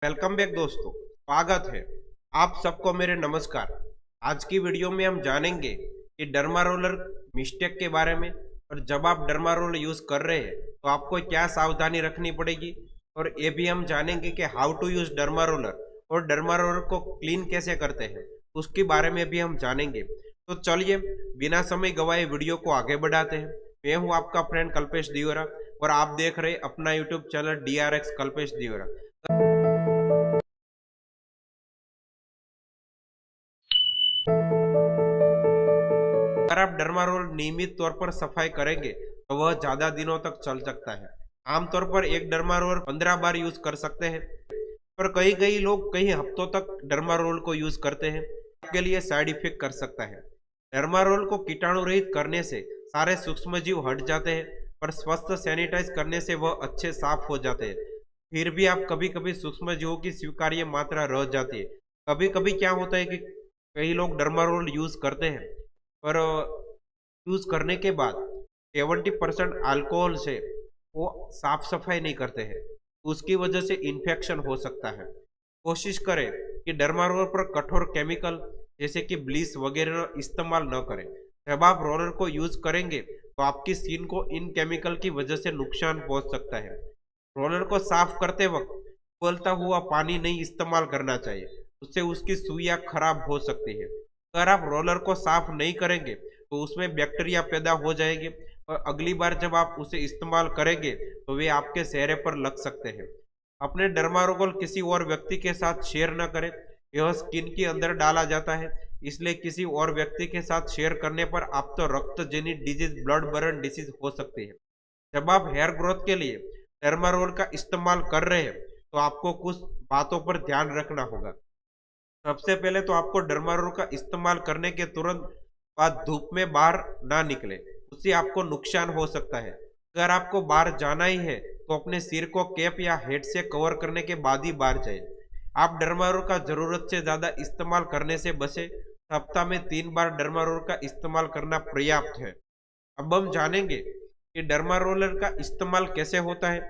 Welcome back दोस्तों, स्वागत है आप सबको मेरे नमस्कार। आज की वीडियो में हम जानेंगे कि डर्मा रोलर मिस्टेक के बारे में, और जब आप डर्मा रोलर यूज कर रहे हैं तो आपको क्या सावधानी रखनी पड़ेगी। और ये भी हम जानेंगे कि how to use derma roller और डर्मा रोलर को क्लीन कैसे करते हैं, उसके बारे में भी हम जानेंगे। तो चलिए बिना समय गवाए वीडियो को आगे बढ़ाते हैं। मैं हूँ आपका फ्रेंड कल्पेश दियोरा और आप देख रहे हैं अपना YouTube channel DRX Kalpesh Deora. अगर आप डर्मा रोल नियमित तौर पर सफाई करेंगे तो वह ज्यादा दिनों तक चल सकता है। आमतौर पर एक डर्मा रोल 15 बार यूज कर सकते हैं, पर कई कई लोग कई हफ्तों तक डर्मा रोल को यूज करते हैं। आपके लिए साइड इफेक्ट कर सकता है। डर्मा रोल को कीटाणु रहित करने से सारे सूक्ष्म जीव हट जाते हैं, पर स्वस्थ सैनिटाइज करने से वह अच्छे साफ हो जाते हैं। फिर भी आप कभी कभी सूक्ष्म जीवों की स्वीकार्य मात्रा रह जाती है। कभी कभी क्या होता है कि कई लोग डर्मा रोल यूज करते हैं, पर यूज करने के बाद 70% अल्कोहल से वो साफ सफाई नहीं करते हैं, उसकी वजह से इन्फेक्शन हो सकता है। कोशिश करें कि डर्मा रोलर पर कठोर केमिकल जैसे कि ब्लीच वगैरह इस्तेमाल न करें। जब आप रोलर को यूज करेंगे तो आपकी स्किन को इन केमिकल की वजह से नुकसान पहुंच सकता है। रोलर को साफ करते वक्त उबलता हुआ पानी नहीं इस्तेमाल करना चाहिए, उससे उसकी सुइयां खराब हो सकती है। अगर आप रोलर को साफ नहीं करेंगे तो उसमें बैक्टीरिया पैदा हो जाएंगे, और अगली बार जब आप उसे इस्तेमाल करेंगे तो वे आपके चेहरे पर लग सकते हैं। अपने डर्मा रोल किसी और व्यक्ति के साथ शेयर न करें, यह स्किन के अंदर डाला जाता है, इसलिए किसी और व्यक्ति के साथ शेयर करने पर आप तो रक्त जनित डिजीज, ब्लड बर्न डिसीज हो सकती है। जब आप हेयर ग्रोथ के लिए डर्मा रोल का इस्तेमाल कर रहे हैं तो आपको कुछ बातों पर ध्यान रखना होगा। सबसे पहले तो आपको डर्मा रोल का इस्तेमाल करने के तुरंत बाद धूप में बाहर ना निकले, उससे आपको नुकसान हो सकता है। अगर आपको बाहर जाना ही है तो अपने सिर को कैप या हेड से कवर करने के बाद ही बाहर जाए। आप डर्मा रोल का जरूरत से ज्यादा इस्तेमाल करने से बचे। सप्ताह में 3 बार डर्मा रोल का इस्तेमाल करना पर्याप्त है। अब हम जानेंगे कि डर्मा रोलर का इस्तेमाल कैसे होता है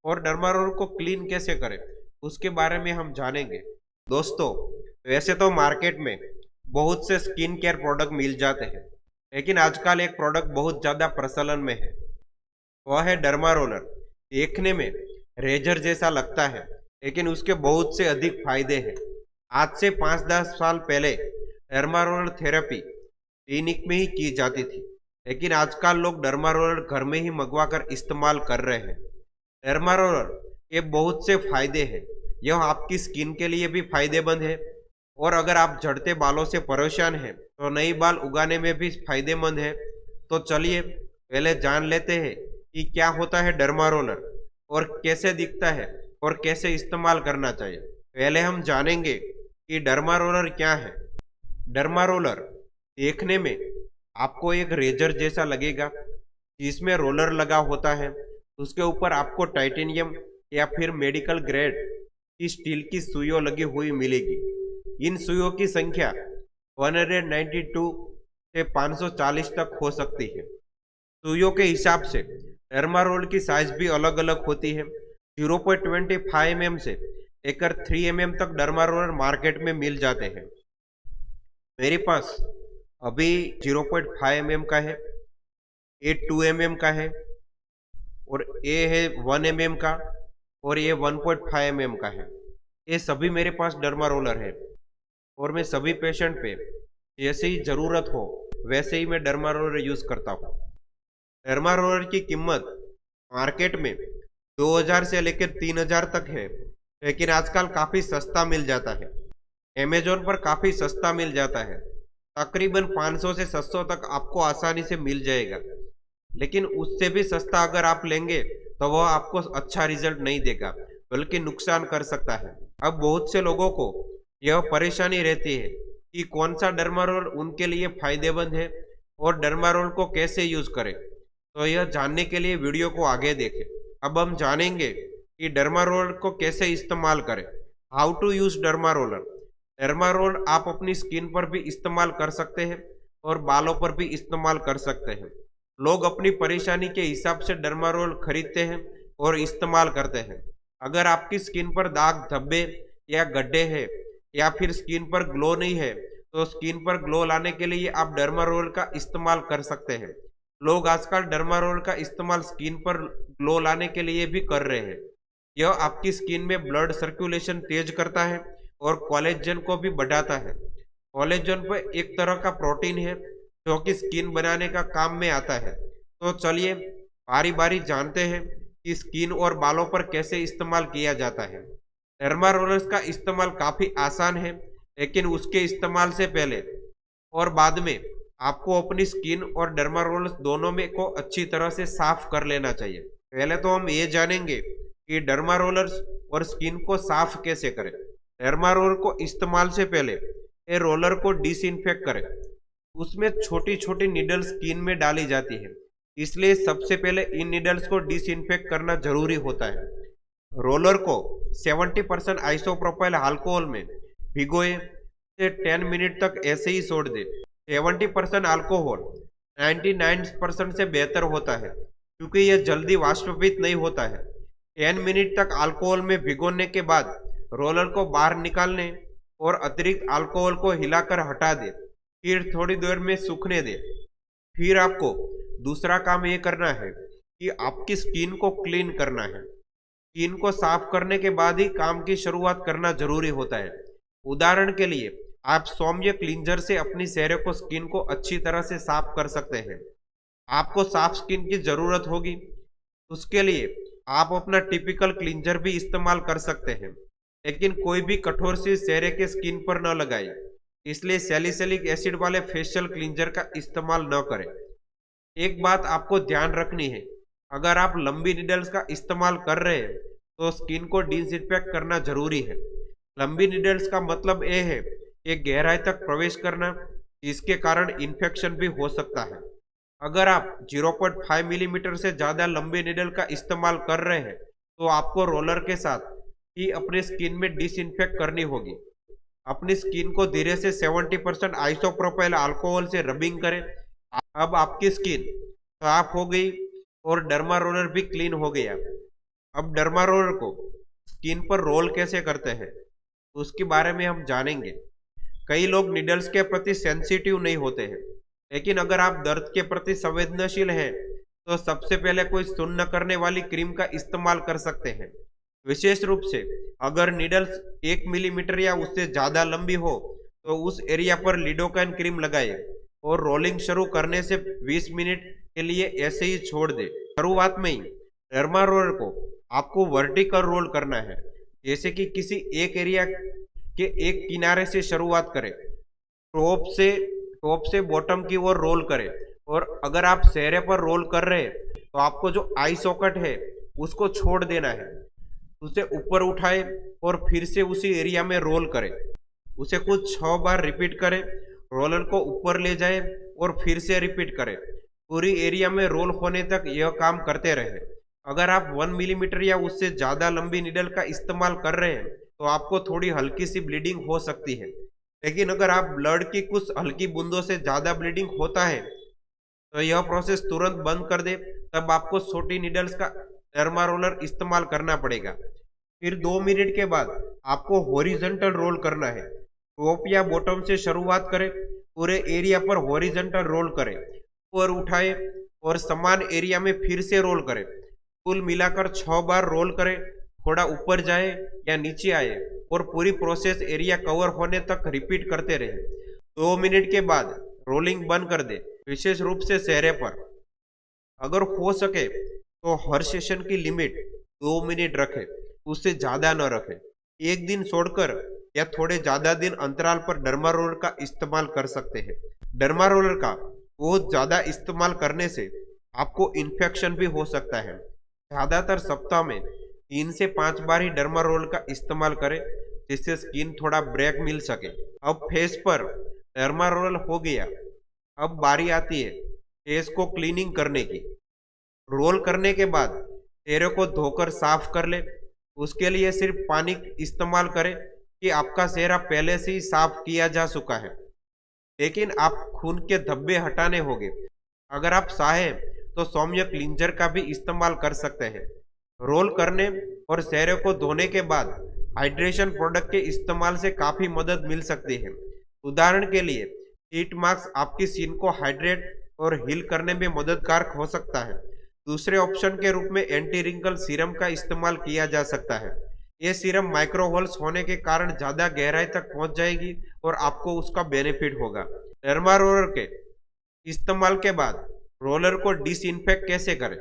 और डर्मा रोल को क्लीन कैसे करें, उसके बारे में हम जानेंगे। दोस्तों, वैसे तो मार्केट में बहुत से स्किन केयर प्रोडक्ट मिल जाते हैं, लेकिन आजकल एक प्रोडक्ट बहुत ज़्यादा प्रचलन में है, वह है डर्मा रोलर। देखने में रेजर जैसा लगता है, लेकिन उसके बहुत से अधिक फायदे हैं। आज से 5-10 साल पहले डर्मा रोलर थेरेपी क्लिनिक में ही की जाती थी, लेकिन आजकल लोग डर्मा रोलर घर में ही मंगवा कर इस्तेमाल कर रहे हैं। डर्मा रोलर के बहुत से फायदे हैं। यह आपकी स्किन के लिए भी फायदेमंद है, और अगर आप झड़ते बालों से परेशान हैं तो नई बाल उगाने में भी फायदेमंद है। तो चलिए पहले जान लेते हैं कि क्या होता है डर्मा रोलर और कैसे दिखता है और कैसे इस्तेमाल करना चाहिए। पहले हम जानेंगे कि डर्मा रोलर क्या है। डर्मा रोलर देखने में आपको एक रेजर जैसा लगेगा, जिसमें रोलर लगा होता है। उसके ऊपर आपको टाइटेनियम या फिर मेडिकल ग्रेड की स्टील की सुइयों लगी हुई मिलेगी। इन सुइयों की संख्या 192 से 540 तक हो सकती है। सुइयों के हिसाब से डर्मा रोल की साइज भी अलग अलग होती है। 0.25 mm से लेकर 3 mm तक डर्मा रोलर मार्केट में मिल जाते हैं। मेरे पास अभी 0.5 mm का है, ये 2 mm का है, और ये है 1 mm का, और ये 1.5 mm का है। ये सभी मेरे पास डर्मा रोलर है, और मैं सभी पेशेंट पे जैसे ही ज़रूरत हो वैसे ही मैं डर्मा रोलर यूज़ करता हूँ। डर्मा रोलर की कीमत मार्केट में 2000 से लेकर 3000 तक है, लेकिन आजकल काफ़ी सस्ता मिल जाता है। अमेजोन पर काफ़ी सस्ता मिल जाता है, तकरीबन 500 से 700 तक आपको आसानी से मिल जाएगा। लेकिन उससे भी सस्ता अगर आप लेंगे तो वह आपको अच्छा रिजल्ट नहीं देगा, बल्कि नुकसान कर सकता है। अब बहुत से लोगों को यह परेशानी रहती है कि कौन सा डर्मा रोल उनके लिए फायदेमंद है और डर्मा रोल को कैसे यूज करें। तो यह जानने के लिए वीडियो को आगे देखें। अब हम जानेंगे कि डर्मा रोल को कैसे इस्तेमाल करें। How to use derma roller. Derma roll आप अपनी स्किन पर भी इस्तेमाल कर सकते हैं और बालों पर भी इस्तेमाल कर सकते हैं। लोग अपनी परेशानी के हिसाब से डर्मा रोल खरीदते हैं और इस्तेमाल करते हैं। अगर आपकी स्किन पर दाग, धब्बे या गड्ढे हैं या फिर स्किन पर ग्लो नहीं है, तो स्किन पर ग्लो लाने के लिए आप डर्मा रोलर का इस्तेमाल कर सकते हैं। लोग आजकल डर्मा रोलर का इस्तेमाल स्किन पर ग्लो लाने के लिए भी कर रहे हैं। यह आपकी स्किन में ब्लड सर्कुलेशन तेज करता है और कोलेजन को भी बढ़ाता है। कोलेजन पर एक तरह का प्रोटीन है जो कि स्किन बनाने का काम में आता है। तो चलिए बारी बारी जानते हैं कि स्किन और बालों पर कैसे इस्तेमाल किया जाता है। डर्मा रोलर्स का इस्तेमाल काफी आसान है, लेकिन उसके इस्तेमाल से पहले और बाद में आपको अपनी स्किन और डर्मा रोलर्स दोनों में को अच्छी तरह से साफ कर लेना चाहिए। पहले तो हम ये जानेंगे कि डर्मा रोलर्स और स्किन को साफ कैसे करें। डर्मा रोलर को इस्तेमाल से पहले ये रोलर को डिसइंफेक्ट करें। उसमें छोटी छोटी नीडल स्किन में डाली जाती है, इसलिए सबसे पहले इन नीडल्स को डिसइंफेक्ट करना जरूरी होता है। रोलर को 70% आइसोप्रोपाइल अल्कोहल में भिगोए से 10 मिनट तक ऐसे ही छोड़ दे। 70% अल्कोहल 99% से बेहतर होता है, क्योंकि यह जल्दी वाष्पीत नहीं होता है। 10 मिनट तक अल्कोहल में भिगोने के बाद रोलर को बाहर निकालने और अतिरिक्त अल्कोहल को हिलाकर हटा दे, फिर थोड़ी देर में सूखने दे। फिर आपको दूसरा काम ये करना है कि आपकी स्किन को क्लीन करना है। स्किन को साफ करने के बाद ही काम की शुरुआत करना जरूरी होता है। उदाहरण के लिए आप सौम्य क्लींजर से अपनी चेहरे को, स्किन को अच्छी तरह से साफ कर सकते हैं। आपको साफ स्किन की जरूरत होगी, उसके लिए आप अपना टिपिकल क्लींजर भी इस्तेमाल कर सकते हैं, लेकिन कोई भी कठोर सी चेहरे के स्किन पर न लगाए। इसलिए सैलिसिलिक एसिड वाले फेशियल क्लींजर का इस्तेमाल न करें। एक बात आपको ध्यान रखनी है, अगर आप लंबी नीडल्स का इस्तेमाल कर रहे हैं तो स्किन को डिसइंफेक्ट करना जरूरी है। लंबी नीडल्स का मतलब यह है कि गहराई तक प्रवेश करना, जिसके कारण इन्फेक्शन भी हो सकता है। अगर आप 0.5 मिलीमीटर से ज़्यादा लंबी नीडल का इस्तेमाल कर रहे हैं तो आपको रोलर के साथ ही अपने स्किन में डिसइंफेक्ट करनी होगी। अपनी स्किन को धीरे से 70% आइसोप्रोपाइल अल्कोहल से रबिंग करें। अब आपकी स्किन साफ हो गई और डर्मा रोलर भी क्लीन हो गया। अब डर्मा रोलर को स्किन पर रोल कैसे करते हैं उसके बारे में हम जानेंगे। कई लोग निडल्स के प्रति सेंसिटिव नहीं होते हैं, लेकिन अगर आप दर्द के प्रति संवेदनशील हैं तो सबसे पहले कोई सुन्न न करने वाली क्रीम का इस्तेमाल कर सकते हैं। विशेष रूप से अगर निडल्स 1 मिलीमीटर या उससे ज़्यादा लंबी हो तो उस एरिया पर लिडोकाइन क्रीम लगाए और रोलिंग शुरू करने से 20 मिनट के लिए ऐसे ही छोड़ दे। शुरुआत में ही डर्मा रोलर को आपको वर्टिकल रोल करना है, जैसे कि किसी एक एरिया के एक किनारे से शुरुआत करें, टॉप से बॉटम की ओर रोल करें। और अगर आप चेहरे पर रोल कर रहे हैं तो आपको जो आई सॉकेट है उसको छोड़ देना है, उसे ऊपर उठाए और फिर से उसी एरिया में रोल करें। उसे कुछ 6 बार रिपीट करें। रोलर को ऊपर ले जाए और फिर से रिपीट करें। पूरी एरिया में रोल होने तक यह काम करते रहें। अगर आप 1 मिलीमीटर या उससे ज़्यादा लंबी निडल का इस्तेमाल कर रहे हैं तो आपको थोड़ी हल्की सी ब्लीडिंग हो सकती है, लेकिन अगर आप ब्लड की कुछ हल्की बूंदों से ज़्यादा ब्लीडिंग होता है तो यह प्रोसेस तुरंत बंद कर दे। तब आपको छोटी निडल्स का डर्मा रोलर इस्तेमाल करना पड़ेगा। फिर 2 मिनट के बाद आपको हॉरिजॉन्टल रोल करना है। टॉप या बॉटम से शुरुआत करें, पूरे एरिया पर हॉरिजॉन्टल रोल करें, ऊपर उठाए और समान एरिया में फिर से रोल करें। कुल मिलाकर 6 बार रोल करें। थोड़ा ऊपर जाए या नीचे आए और पूरी प्रोसेस एरिया कवर होने तक रिपीट करते रहे। 2 मिनट के बाद रोलिंग बंद कर दे, विशेष रूप से चेहरे पर। अगर हो सके तो हर सेशन की लिमिट 2 मिनट रखें, उससे ज़्यादा न रखें। एक दिन छोड़कर या थोड़े ज़्यादा दिन अंतराल पर डर्मा रोलर का इस्तेमाल कर सकते हैं। डर्मा रोलर का बहुत ज़्यादा इस्तेमाल करने से आपको इन्फेक्शन भी हो सकता है। ज़्यादातर सप्ताह में 3 से 5 बार ही डर्मा रोलर का इस्तेमाल करें, जिससे स्किन थोड़ा ब्रेक मिल सके। अब फेस पर डर्मा रोलर हो गया, अब बारी आती है फेस को क्लीनिंग करने की। रोल करने के बाद चेहरे को धोकर साफ कर ले। उसके लिए सिर्फ पानी इस्तेमाल करें कि आपका चेहरा पहले से ही साफ किया जा चुका है, लेकिन आप खून के धब्बे हटाने होंगे। अगर आप चाहें तो सौम्य क्लींजर का भी इस्तेमाल कर सकते हैं। रोल करने और चेहरे को धोने के बाद हाइड्रेशन प्रोडक्ट के इस्तेमाल से काफी मदद मिल सकती है। उदाहरण के लिए हीट मास्क आपकी स्किन को हाइड्रेट और हील करने में मददगार हो सकता है। दूसरे ऑप्शन के रूप में एंटी रिंकल सीरम का इस्तेमाल किया जा सकता है। ये सीरम माइक्रो होल्स होने के कारण ज्यादा गहराई तक पहुंच जाएगी और आपको उसका बेनिफिट होगा। डर्मा रोलर के इस्तेमाल के बाद रोलर को डिसइंफेक्ट कैसे करें?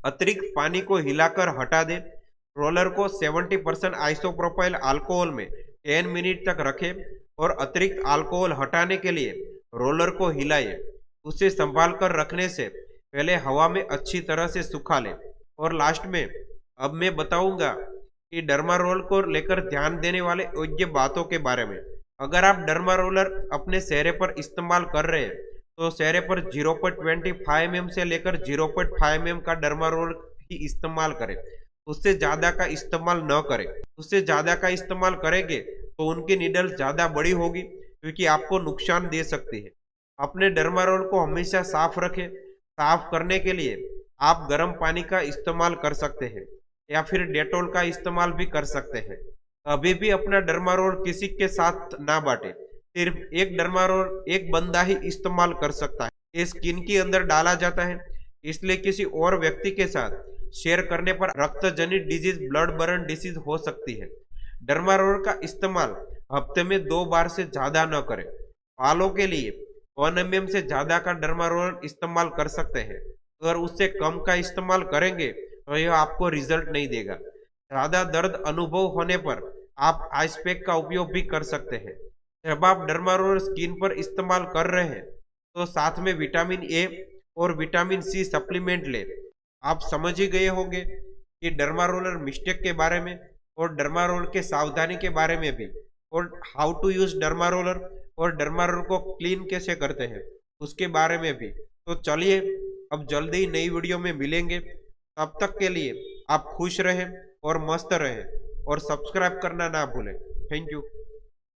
अतिरिक्त पानी को हिलाकर हटा दें। रोलर को 70% आइसोप्रोपाइल अल्कोहल में 10 मिनट तक रखें और अतिरिक्त अल्कोहल हटाने के लिए रोलर को हिलाएं। उसे संभाल कर रखने से पहले हवा में अच्छी तरह से सुखा लें। और लास्ट में अब मैं बताऊंगा कि डर्मा रोलर को लेकर ध्यान देने वाले योग्य बातों के बारे में। अगर आप डर्मा रोलर अपने चेहरे पर इस्तेमाल कर रहे हैं तो चेहरे पर 0.25 mm से लेकर 0.5 mm का डर्मा रोलर ही इस्तेमाल करें। उससे ज्यादा का इस्तेमाल न करें। उससे ज्यादा का इस्तेमाल करेंगे तो उनकी नीडल ज्यादा बड़ी होगी क्योंकि आपको नुकसान दे सकती है। अपने डर्मा रोलर को हमेशा साफ रखें। साफ करने के लिए आप गर्म पानी का इस्तेमाल कर सकते हैं या फिर डेटॉल का इस्तेमाल भी कर सकते हैं। कभी भी अपना डर्मा रोलर किसी के साथ ना बांटे। सिर्फ एक डर्मा रोलर एक बंदा ही इस्तेमाल कर सकता है। ये स्किन के अंदर डाला जाता है, इसलिए किसी और व्यक्ति के साथ शेयर करने पर रक्त जनित डिजीज, ब्लड बर्न डिसीज हो सकती है। डर्मा रोलर का इस्तेमाल हफ्ते में 2 बार से ज्यादा न करें। बालों के लिए 1 mm से ज्यादा का डर्मा रोलर इस्तेमाल कर सकते हैं। अगर उससे कम का इस्तेमाल करेंगे तो यह आपको रिजल्ट नहीं देगा। ज्यादा दर्द अनुभव होने पर आप आइस पैक का उपयोग भी कर सकते हैं। जब आप डर्मा रोलर स्किन पर इस्तेमाल कर रहे हैं तो साथ में विटामिन ए और विटामिन सी सप्लीमेंट ले। आप समझ ही गए होंगे कि डर्मा रोलर मिस्टेक के बारे में और डर्मा रोलर के सावधानी के बारे में भी, और how to use derma roller और डर्मा रोलर को क्लीन कैसे करते हैं उसके बारे में भी। तो चलिए अब जल्दी ही नई वीडियो में मिलेंगे। तब तक के लिए आप खुश रहें और मस्त रहें और सब्सक्राइब करना ना भूलें। Thank you.